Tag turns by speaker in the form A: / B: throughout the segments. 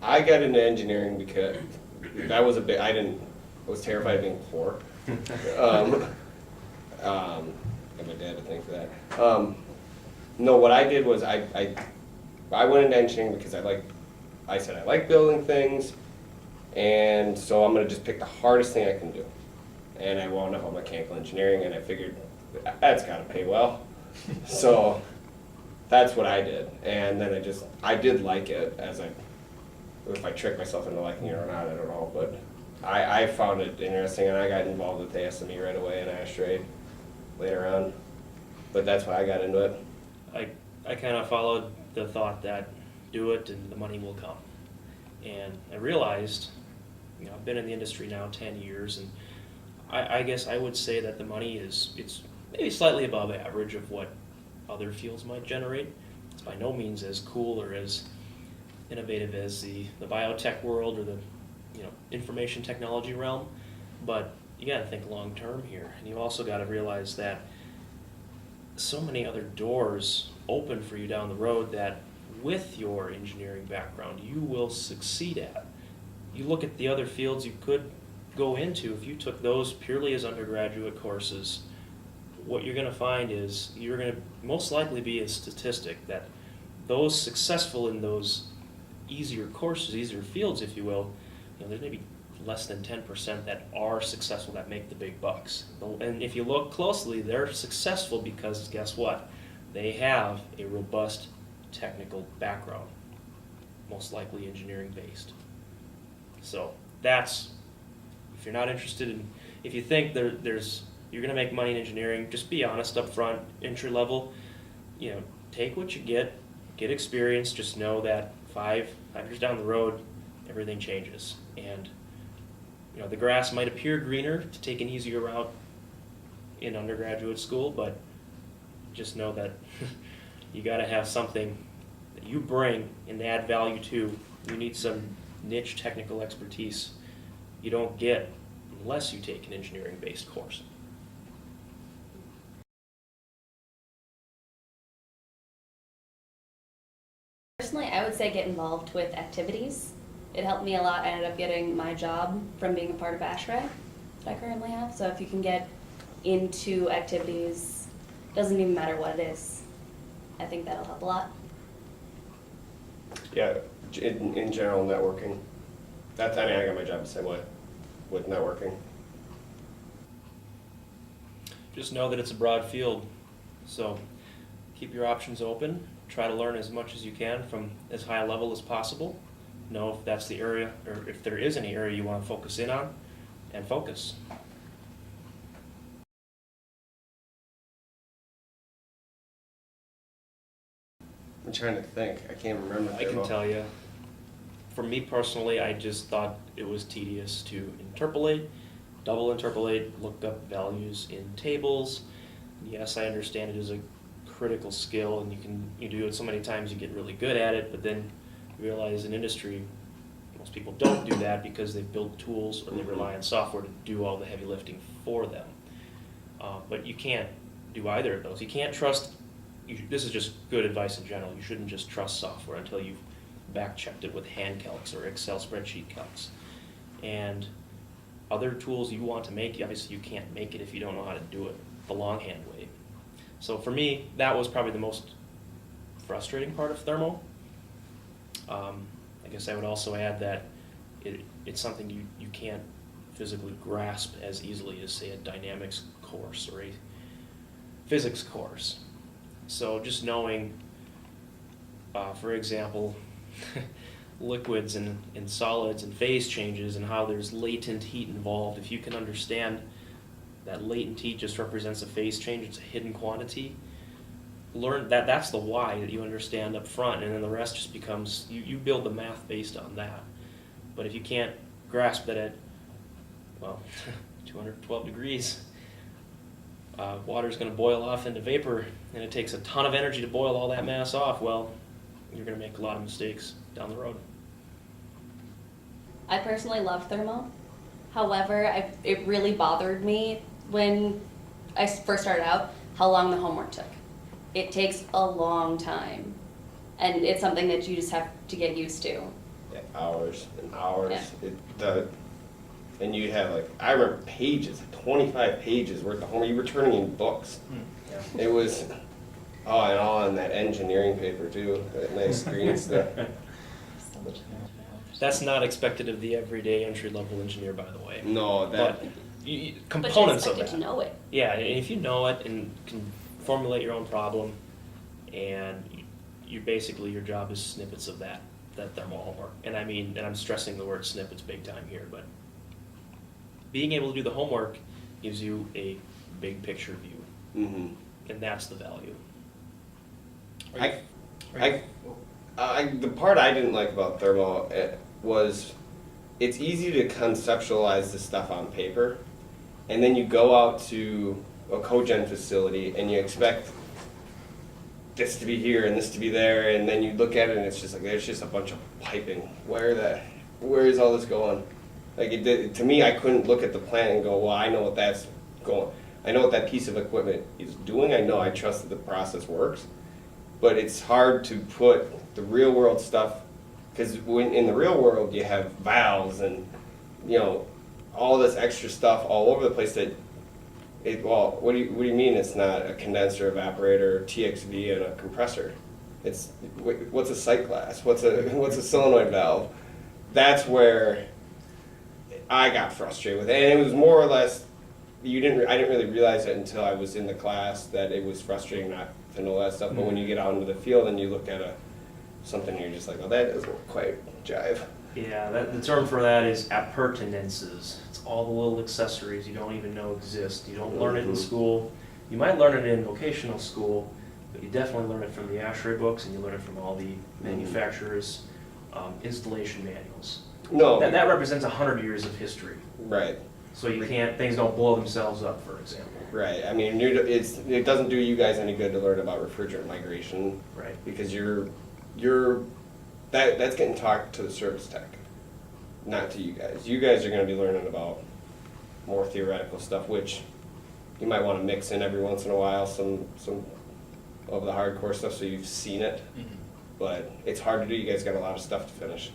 A: I got into engineering because that was I was terrified of being poor. And my dad would thank for that. No, what I did was I went into engineering because I said I like building things, and so I'm gonna just pick the hardest thing I can do. And I wound up on mechanical engineering, and I figured that's gotta pay well. So that's what I did, and then I did like it. If I tricked myself into liking it or not, I don't know, but I found it interesting, and I got involved with the SME right away and ASHRAE later on. But that's why I got into it.
B: I kind of followed the thought that do it and the money will come. And I realized, I've been in the industry now 10 years, and I guess I would say that the money it's maybe slightly above average of what other fields might generate. It's by no means as cool or as innovative as the biotech world or the information technology realm, but you got to think long term here, and you also got to realize that so many other doors open for you down the road that with your engineering background you will succeed at. You look at the other fields you could go into, if you took those purely as undergraduate courses, what you're going to find is you're going to most likely be a statistic that those successful in those easier courses, easier fields if you will, there's maybe less than 10% that are successful, that make the big bucks. And if you look closely, they're successful because guess what? They have a robust technical background, most likely engineering based. So that's, if you're not interested in, if you think you're going to make money in engineering, just be honest up front, entry level, take what you get experience, just know that 5 years down the road, everything changes. And the grass might appear greener to take an easier route in undergraduate school, but just know that you got to have something that you bring and add value to. You need some niche technical expertise you don't get unless you take an engineering-based course.
C: Personally, I would say get involved with activities. It helped me a lot. I ended up getting my job from being a part of ASHRAE that I currently have. So if you can get into activities, doesn't even matter what it is, I think that'll help a lot.
A: Yeah, in general, networking. I got my job the same way with networking.
B: Just know that it's a broad field, so keep your options open. Try to learn as much as you can from as high a level as possible. Know if that's the area, or if there is any area you want to focus in on, and focus.
A: I'm trying to think. I can't remember.
B: I can tell you, for me personally, I just thought it was tedious to interpolate, double interpolate, look up values in tables. Yes, I understand it is a critical skill, and you do it so many times you get really good at it, but then you realize in industry most people don't do that because they build tools or they rely on software to do all the heavy lifting for them. But you can't do either of those. You can't trust, this is just good advice in general, you shouldn't just trust software until you've back-checked it with hand calcs or Excel spreadsheet calcs. And other tools you want to make, obviously you can't make it if you don't know how to do it the longhand way. So for me, that was probably the most frustrating part of thermo. I guess I would also add that it's something you can't physically grasp as easily as, say, a dynamics course or a physics course. So just knowing, for example, liquids and solids and phase changes and how there's latent heat involved, if you can understand that latent heat just represents a phase change, it's a hidden quantity, learn that's the why that you understand up front, and then the rest just becomes, you build the math based on that. But if you can't grasp that at, 212 degrees, water's going to boil off into vapor, and it takes a ton of energy to boil all that mass off, well, you're going to make a lot of mistakes down the road.
C: I personally love thermo. However, it really bothered me when I first started out how long the homework took. It takes a long time, and it's something that you just have to get used to.
A: hours and hours.
C: Yeah.
A: And you'd have like, I remember pages, 25 pages worth of homework. You were turning in books.
B: Yeah.
A: It was, oh, and all on that engineering paper too, that nice green stuff.
B: That's not expected of the everyday entry-level engineer, by the way.
A: No, that,
B: But
C: But
B: components
C: you're
B: of
C: expected
B: that.
C: to know it.
B: Yeah, and if you know it and can formulate your own problem, and you basically, your job is snippets of that thermal homework. And I mean, and I'm stressing the word snippets big time here, but being able to do the homework gives you a big picture view,
A: mhm.
B: and that's the value.
A: The part I didn't like about thermal was it's easy to conceptualize the stuff on paper, and then you go out to a cogen facility and you expect this to be here and this to be there, and then you look at it and it's just like there's just a bunch of piping. Where is all this going? Like to me, I couldn't look at the plant and go, well, I know what that's going. I know what that piece of equipment is doing. I trust that the process works. But it's hard to put the real world stuff, because when in the real world you have valves and all this extra stuff all over the place that what do you mean it's not a condenser, evaporator, TXV, and a compressor? It's what's a sight glass? What's a solenoid valve? That's where I got frustrated with it, and it was more or less I didn't really realize it until I was in the class that it was frustrating not to know that stuff. But when you get out into the field and you look at something, and you're just like, oh, that doesn't quite jive.
B: Yeah, the term for that is appurtenances. It's all the little accessories you don't even know exist. You don't learn it in school. You might learn it in vocational school, but you definitely learn it from the ASHRAE books, and you learn it from all the manufacturers' installation manuals.
A: No,
B: That represents 100 years of history.
A: right.
B: So things don't blow themselves up, for example.
A: Right. I mean, it doesn't do you guys any good to learn about refrigerant migration,
B: Right.
A: because that's getting taught to the service tech, not to you guys. You guys are going to be learning about more theoretical stuff, which you might want to mix in every once in a while, some of the hardcore stuff, so you've seen it.
D: Mm-hmm.
A: But it's hard to do. You guys got a lot of stuff to finish.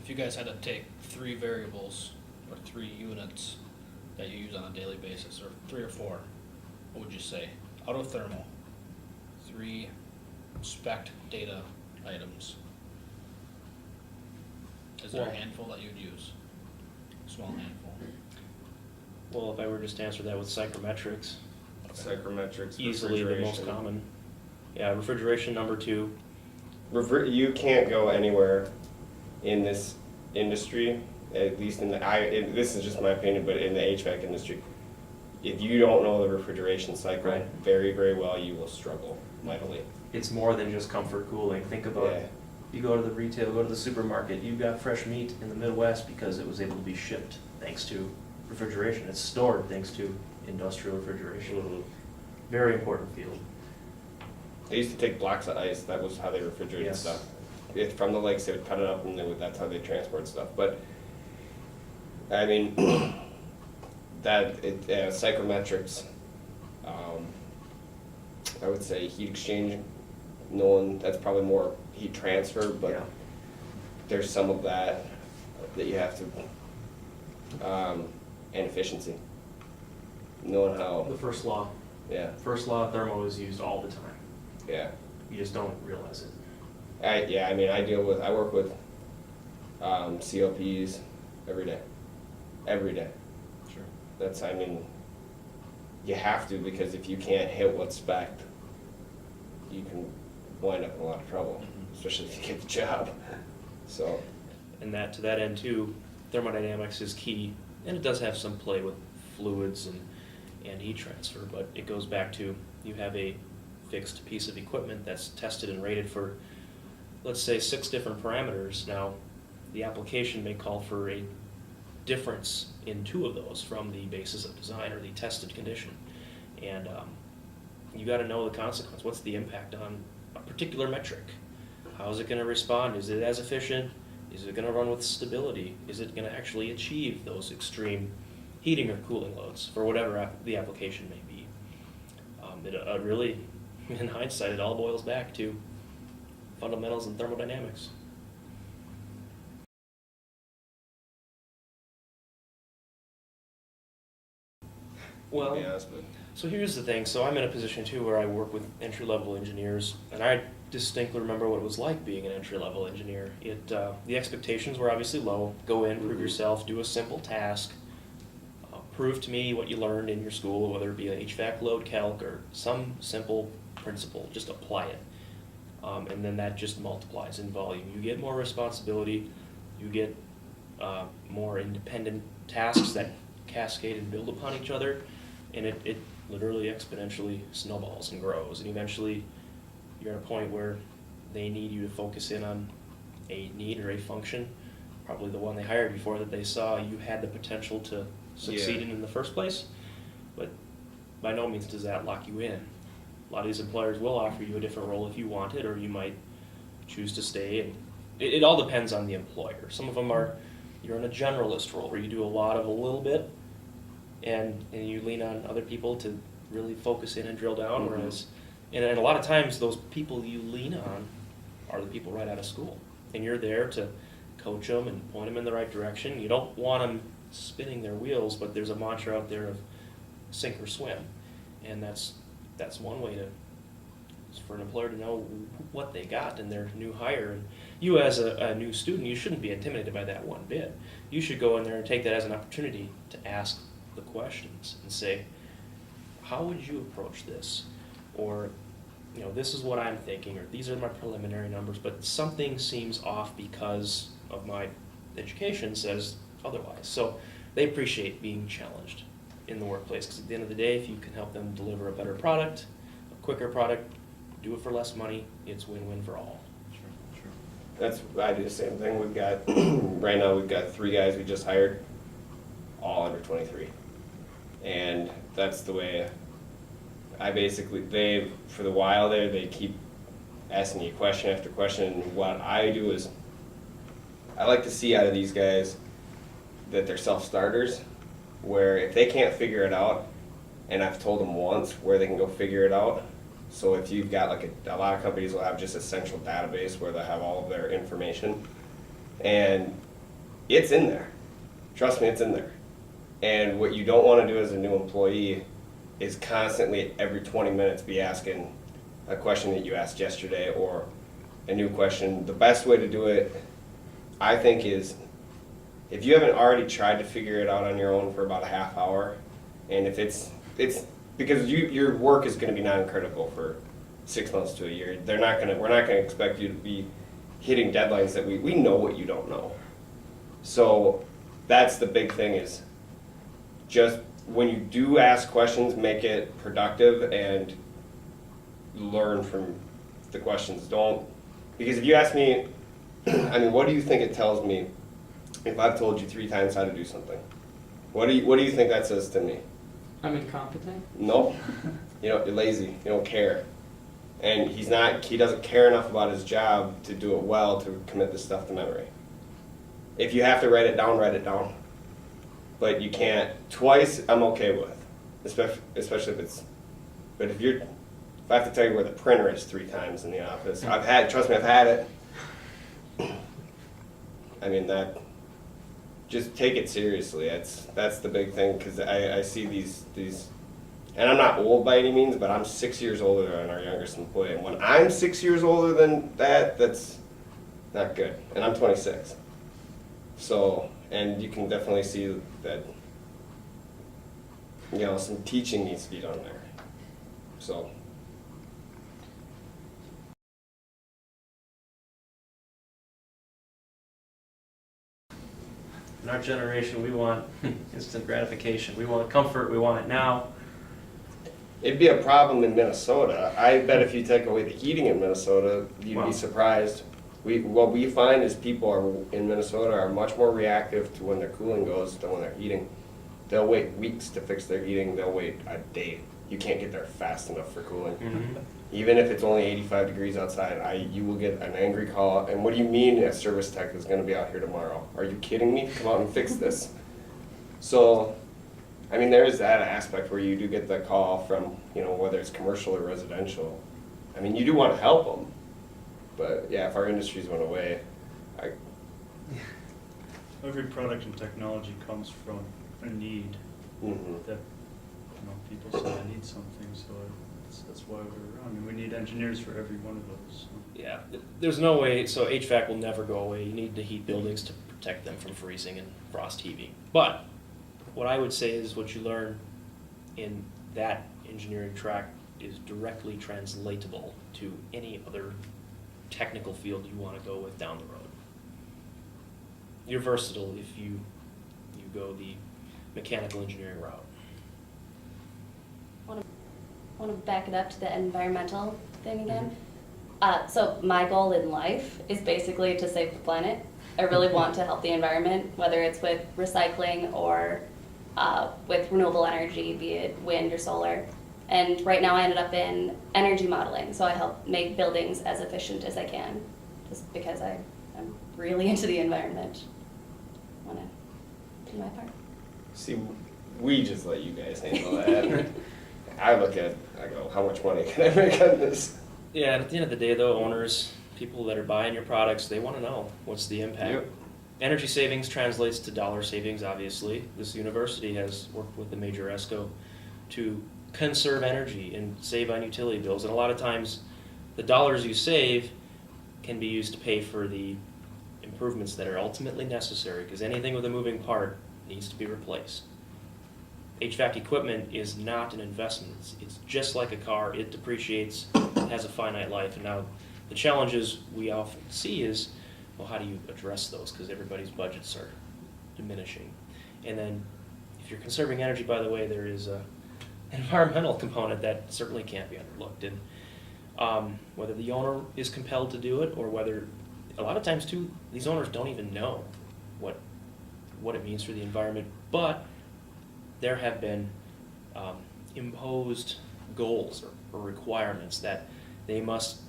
D: If you guys had to take 3 variables or 3 units that you use on a daily basis, or 3 or 4, what would you say? Out of thermal, 3 spec data items. Is there a
B: Well-
D: handful that you'd use? Small handful.
B: Well, if I were just to answer that with psychrometrics,
A: Psychrometrics,
B: easily the most
A: refrigeration.
B: common. Yeah, refrigeration number 2.
A: You can't go anywhere in this industry, at least this is just my opinion, but in the HVAC industry, if you don't know the refrigeration cycle
B: Right.
A: very, very well, you will struggle mightily.
B: It's more than just comfort cooling. Think about
A: Yeah.
B: you go to the retail, go to the supermarket, you've got fresh meat in the Midwest because it was able to be shipped thanks to refrigeration. It's stored thanks to industrial refrigeration.
A: Mhm.
B: Very important field.
A: They used to take blocks of ice. That was how they refrigerated
B: Yes.
A: stuff. From the lakes, they would cut it up, and that's how they transport stuff. But I mean, psychometrics. I would say heat exchange. That's probably more heat transfer, but
B: Yeah.
A: there's some of that you have to, and efficiency. Knowing how,
B: The first law.
A: yeah,
B: First law of thermo is used all the time.
A: yeah.
B: You just don't realize it.
A: I work with COPs every day.
D: Sure.
A: You have to, because if you can't hit what's spec'd, you can wind up in a lot of trouble, especially if you get the job. So,
B: And to that end too, thermodynamics is key, and it does have some play with fluids and heat transfer, but it goes back to you have a fixed piece of equipment that's tested and rated for, let's say, 6 different parameters. Now, the application may call for a difference in 2 of those from the basis of design or the tested condition. And you got to know the consequence. What's the impact on a particular metric? How is it going to respond? Is it as efficient? Is it going to run with stability? Is it going to actually achieve those extreme heating or cooling loads for whatever the application may be? It really in hindsight, it all boils back to fundamentals and thermodynamics. Well,
A: to be honest, but
B: so here's the thing. So I'm in a position too where I work with entry-level engineers, and I distinctly remember what it was like being an entry-level engineer. The expectations were obviously low. Go in, prove yourself, do a simple task, prove to me what you learned in your school, whether it be an HVAC load calc or some simple principle. Just apply it, and then that just multiplies in volume. You get more responsibility. You get more independent tasks that cascade and build upon each other. And it literally exponentially snowballs and grows. And eventually you're at a point where they need you to focus in on a need or a function, probably the one they hired before that they saw you had the potential to succeed in the first place. But by no means does that lock you in. A lot of these employers will offer you a different role if you want it, or you might choose to stay. And it all depends on the employer. Some of them are, you're in a generalist role where you do a lot of a little bit, and you lean on other people to really focus in and drill down, whereas, and a lot of times those people you lean on are the people right out of school, and you're there to coach them and point them in the right direction. You don't want them spinning their wheels, but there's a mantra out there of sink or swim, and that's one way for an employer to know what they got in their new hire. And you as a new student, you shouldn't be intimidated by that one bit. You should go in there and take that as an opportunity to ask the questions and say, how would you approach this? Or, this is what I'm thinking, or these are my preliminary numbers, but something seems off because of my education says otherwise. So they appreciate being challenged in the workplace, because at the end of the day, if you can help them deliver a better product, a quicker product, do it for less money, it's win-win for all.
A: I do the same thing. We've got, right now we've got 3 guys we just hired, all under 23. And that's the way for the while there, they keep asking you question after question. And what I do is, I like to see out of these guys that they're self-starters, where if they can't figure it out, and I've told them once where they can go figure it out. So if you've got a lot of companies will have just a central database where they have all of their information, and it's in there. Trust me, it's in there. And what you don't want to do as a new employee is constantly every 20 minutes be asking a question that you asked yesterday or a new question. The best way to do it, I think, is if you haven't already tried to figure it out on your own for about a half hour, and if it's because your work is going to be non-critical for 6 months to a year. We're not going to expect you to be hitting deadlines that we know what you don't know. So that's the big thing, is just when you do ask questions, make it productive and learn from the questions. Because if you ask me, what do you think it tells me if I've told you 3 times how to do something? What do you think that says to me?
E: I'm incompetent?
A: No. You're lazy. You don't care. And he doesn't care enough about his job to do it well, to commit this stuff to memory. If you have to write it down, write it down. But you can't. Twice, I'm okay with. Especially if it's, but if I have to tell you where the printer is 3 times in the office, trust me, I've had it. Just take it seriously. That's the big thing, because I see these, and I'm not old by any means, but I'm 6 years older than our youngest employee. And when I'm 6 years older than that, that's not good. And I'm 26. So, and you can definitely see that, some teaching needs to be done there. So.
B: In our generation, we want instant gratification. We want comfort. We want it now.
A: It'd be a problem in Minnesota. I bet if you take away the heating in Minnesota, you'd be surprised. What we find is people in Minnesota are much more reactive to when their cooling goes than when they're heating. They'll wait weeks to fix their heating. They'll wait a day. You can't get there fast enough for cooling. Mm-hmm. Even if it's only 85 degrees outside, you will get an angry call. And what do you mean a service tech is going to be out here tomorrow? Are you kidding me? Come out and fix this. So, there is that aspect where you do get the call from, whether it's commercial or residential. I mean, you do want to help them, but yeah, if our industries went away,
F: Every product and technology comes from a need
A: mhm.
F: that, people say I need something, so that's why we're around. I mean, we need engineers for every one of those. So.
B: Yeah, there's no way, so HVAC will never go away. You need to heat buildings to protect them from freezing and frost heaving. But what I would say is what you learn in that engineering track is directly translatable to any other technical field you want to go with down the road. You're versatile if you go the mechanical engineering route.
C: I want to back it up to the environmental thing again. So my goal in life is basically to save the planet. I really want to help the environment, whether it's with recycling or with renewable energy, be it wind or solar. And right now I ended up in energy modeling, so I help make buildings as efficient as I can, just because I'm really into the environment. I want to do my part.
A: See, we just let you guys handle that. I go, how much money can I make on this?
B: Yeah, and at the end of the day, though, owners, people that are buying your products, they want to know what's the impact.
A: Yep.
B: Energy savings translates to dollar savings, obviously. This university has worked with the major ESCO to conserve energy and save on utility bills. And a lot of times, the dollars you save can be used to pay for the improvements that are ultimately necessary, because anything with a moving part needs to be replaced. HVAC equipment is not an investment. It's just like a car. It depreciates, it has a finite life. And now the challenges we often see is, well, how do you address those? Because everybody's budgets are diminishing. And then if you're conserving energy, by the way, there is an environmental component that certainly can't be overlooked. And whether the owner is compelled to do it, or whether, a lot of times too, these owners don't even know what it means for the environment. But there have been imposed goals or requirements that they must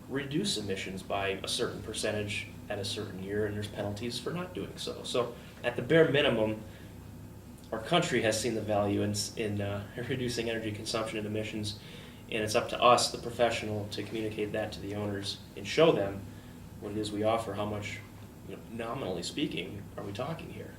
B: reduce emissions by a certain percentage at a certain year, and there's penalties for not doing so. So at the bare minimum, our country has seen the value in reducing energy consumption and emissions, and it's up to us, the professional, to communicate that to the owners and show them what it is we offer, how much, nominally speaking, are we talking here.